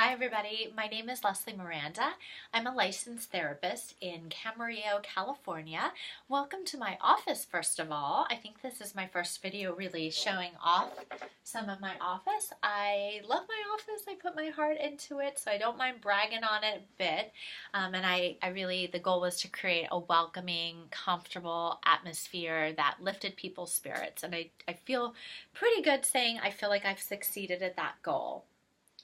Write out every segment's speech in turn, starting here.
Hi everybody, my name is Leslie Miranda. I'm a licensed therapist in Camarillo, California. Welcome to my office first of all. I think this is my first video really showing off some of my office. I love my office, I put my heart into it, so I don't mind bragging on it a bit. The goal was to create a welcoming, comfortable atmosphere that lifted people's spirits, and I feel pretty good saying I feel like I've succeeded at that goal.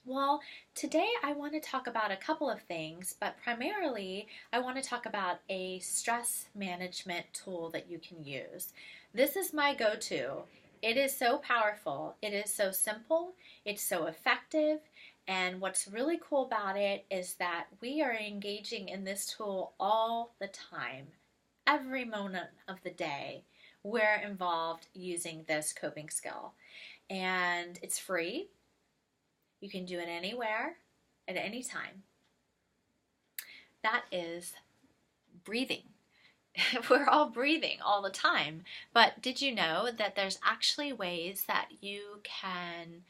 Well, today I want to talk about a couple of things, but primarily I want to talk about a stress management tool that you can use. This is my go-to. It is so powerful. It is so simple. It's so effective. And what's really cool about it is that we are engaging in this tool all the time. Every moment of the day, we're involved using this coping skill. And it's free. You can do it anywhere, at any time. That is breathing. We're all breathing all the time. But did you know that there's actually ways that you can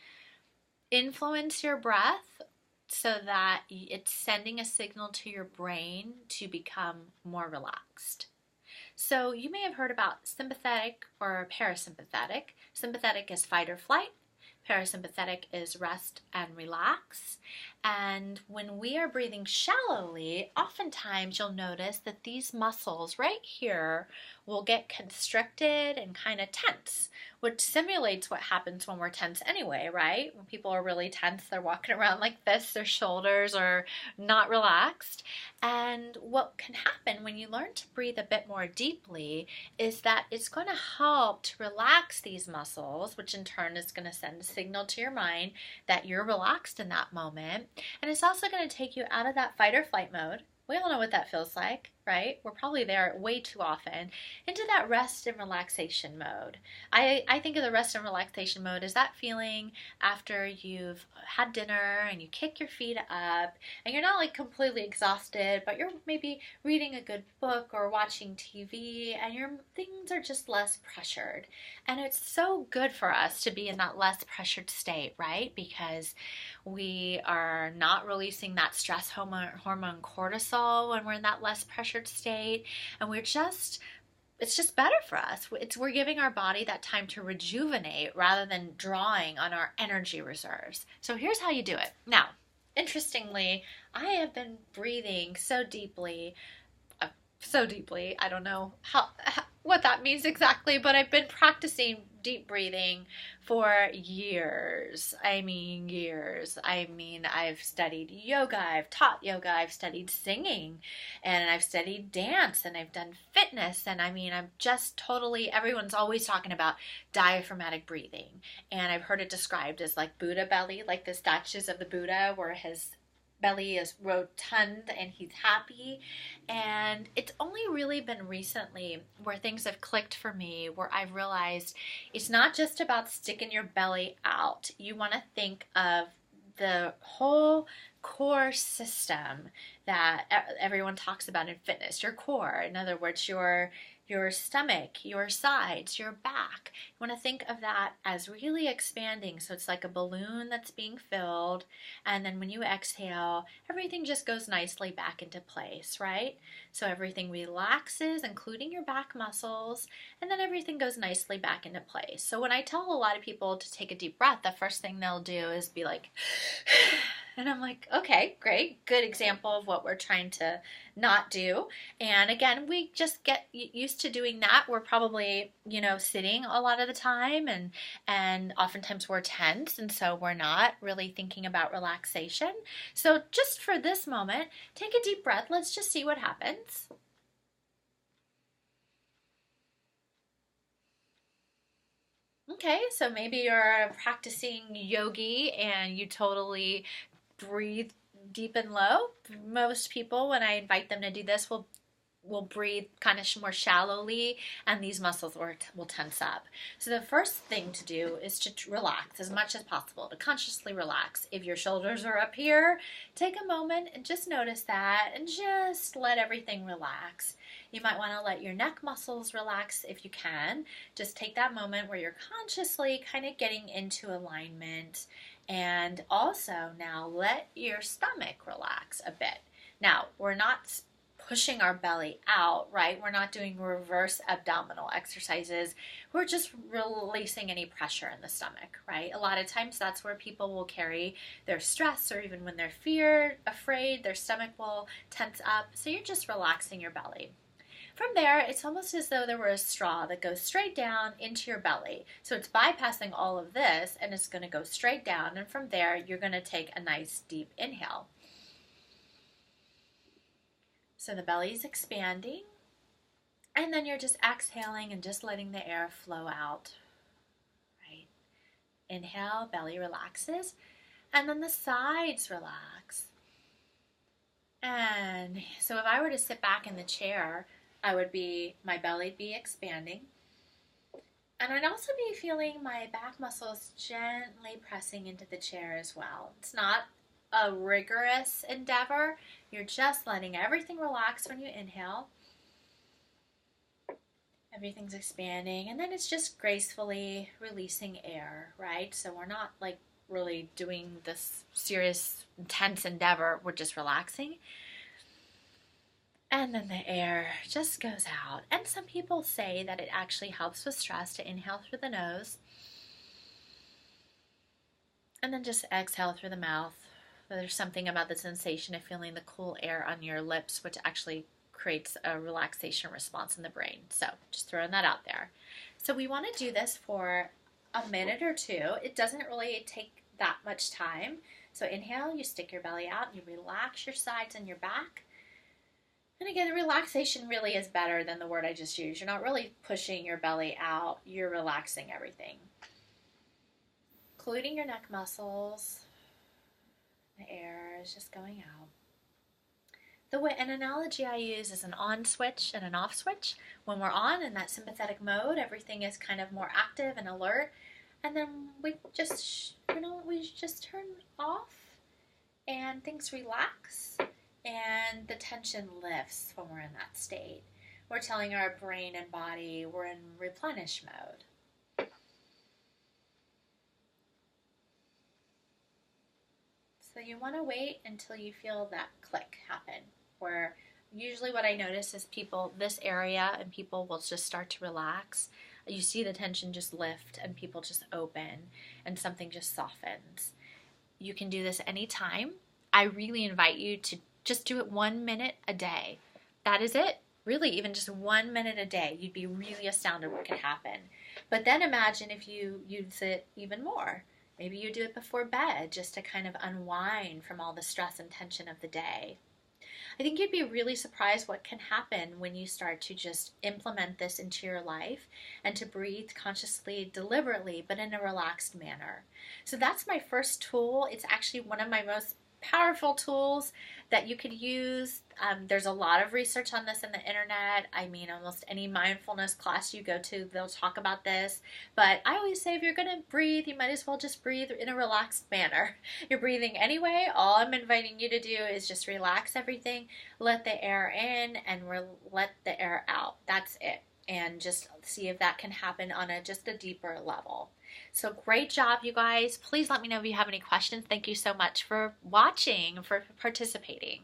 influence your breath so that it's sending a signal to your brain to become more relaxed? So you may have heard about sympathetic or parasympathetic. Sympathetic is fight or flight. Parasympathetic is rest and relax. And when we are breathing shallowly, oftentimes you'll notice that these muscles right here will get constricted and kind of tense, which simulates what happens when we're tense anyway, right? When people are really tense, they're walking around like this, their shoulders are not relaxed. And what can happen when you learn to breathe a bit more deeply is that it's going to help to relax these muscles, which in turn is going to send a signal to your mind that you're relaxed in that moment. And it's also going to take you out of that fight or flight mode. We all know what that feels like, right? We're probably there way too often, into that rest and relaxation mode. I think of the rest and relaxation mode as that feeling after you've had dinner and you kick your feet up and you're not like completely exhausted, but you're maybe reading a good book or watching TV and your things are just less pressured. And it's so good for us to be in that less pressured state, right? Because we are not releasing that stress hormone cortisol when we're in that less pressured state, and it's just better for us. We're giving our body that time to rejuvenate rather than drawing on our energy reserves. So here's how you do it. Now, interestingly, I have been breathing so deeply, I don't know what that means exactly, but I've been practicing deep breathing for years. Years. I've studied yoga, I've taught yoga, I've studied singing, and I've studied dance, and I've done fitness, and I'm just totally, everyone's always talking about diaphragmatic breathing, and I've heard it described as like Buddha belly, like the statues of the Buddha where his belly is rotund and he's happy. And it's only really been recently where things have clicked for me, where I've realized it's not just about sticking your belly out. You want to think of the whole core system that everyone talks about in fitness. Your core, in other words, your stomach, your sides, your back. You want to think of that as really expanding. So it's like a balloon that's being filled. And then when you exhale, everything just goes nicely back into place, right? So everything relaxes, including your back muscles, and then everything goes nicely back into place. So when I tell a lot of people to take a deep breath, the first thing they'll do is be like, and I'm like, okay, great, good example of what we're trying to not do. And again, we just get used to doing that. We're probably, sitting a lot of the time, and oftentimes we're tense, and so we're not really thinking about relaxation. So just for this moment, take a deep breath. Let's just see what happens. Okay, so maybe you're practicing yogi and you totally breathe deep and low. Most people, when I invite them to do this, will breathe kind of more shallowly, and these muscles will tense up. So the first thing to do is to relax as much as possible, to consciously relax. If your shoulders are up here, take a moment and just notice that and just let everything relax. You might want to let your neck muscles relax if you can. Just take that moment where you're consciously kind of getting into alignment And also now let your stomach relax a bit. Now, we're not pushing our belly out, right? We're not doing reverse abdominal exercises. We're just releasing any pressure in the stomach, right? A lot of times that's where people will carry their stress, or even when they're afraid, their stomach will tense up. So you're just relaxing your belly. From there, it's almost as though there were a straw that goes straight down into your belly. So it's bypassing all of this and it's going to go straight down. And from there, you're going to take a nice deep inhale. So the belly's expanding, and then you're just exhaling and just letting the air flow out, right? Inhale, belly relaxes, and then the sides relax. And so if I were to sit back in the chair, my belly would be expanding, and I'd also be feeling my back muscles gently pressing into the chair as well. It's not a rigorous endeavor. You're just letting everything relax when you inhale. Everything's expanding, and then it's just gracefully releasing air, right? So we're not like really doing this serious, intense endeavor. We're just relaxing. And then the air just goes out. And some people say that it actually helps with stress to inhale through the nose and then just exhale through the mouth. There's something about the sensation of feeling the cool air on your lips, which actually creates a relaxation response in the brain. So just throwing that out there. So we want to do this for a minute or two. It doesn't really take that much time. So inhale, you stick your belly out, and you relax your sides and your back. And again, the relaxation really is better than the word I just used. You're not really pushing your belly out. You're relaxing everything, including your neck muscles. The air is just going out. An analogy I use is an on switch and an off switch. When we're on in that sympathetic mode, everything is kind of more active and alert. And then we just turn off and things relax and the tension lifts when we're in that state. We're telling our brain and body we're in replenish mode. So you want to wait until you feel that click happen, where usually what I notice is this area, and people will just start to relax. You see the tension just lift and people just open and something just softens. You can do this anytime. I really invite you to just do it 1 minute a day. That is it. Really, even just 1 minute a day. You'd be really astounded what could happen. But then imagine if you use it even more. Maybe you do it before bed just to kind of unwind from all the stress and tension of the day. I think you'd be really surprised what can happen when you start to just implement this into your life and to breathe consciously, deliberately, but in a relaxed manner. So that's my first tool. It's actually one of my most powerful tools that you could use. There's a lot of research on this in the internet. I mean, almost any mindfulness class you go to, they'll talk about this. But I always say if you're going to breathe, you might as well just breathe in a relaxed manner. You're breathing anyway. All I'm inviting you to do is just relax everything, let the air in, and let the air out. That's it. And just see if that can happen on just a deeper level. So great job, you guys. Please let me know if you have any questions. Thank you so much for watching, for participating.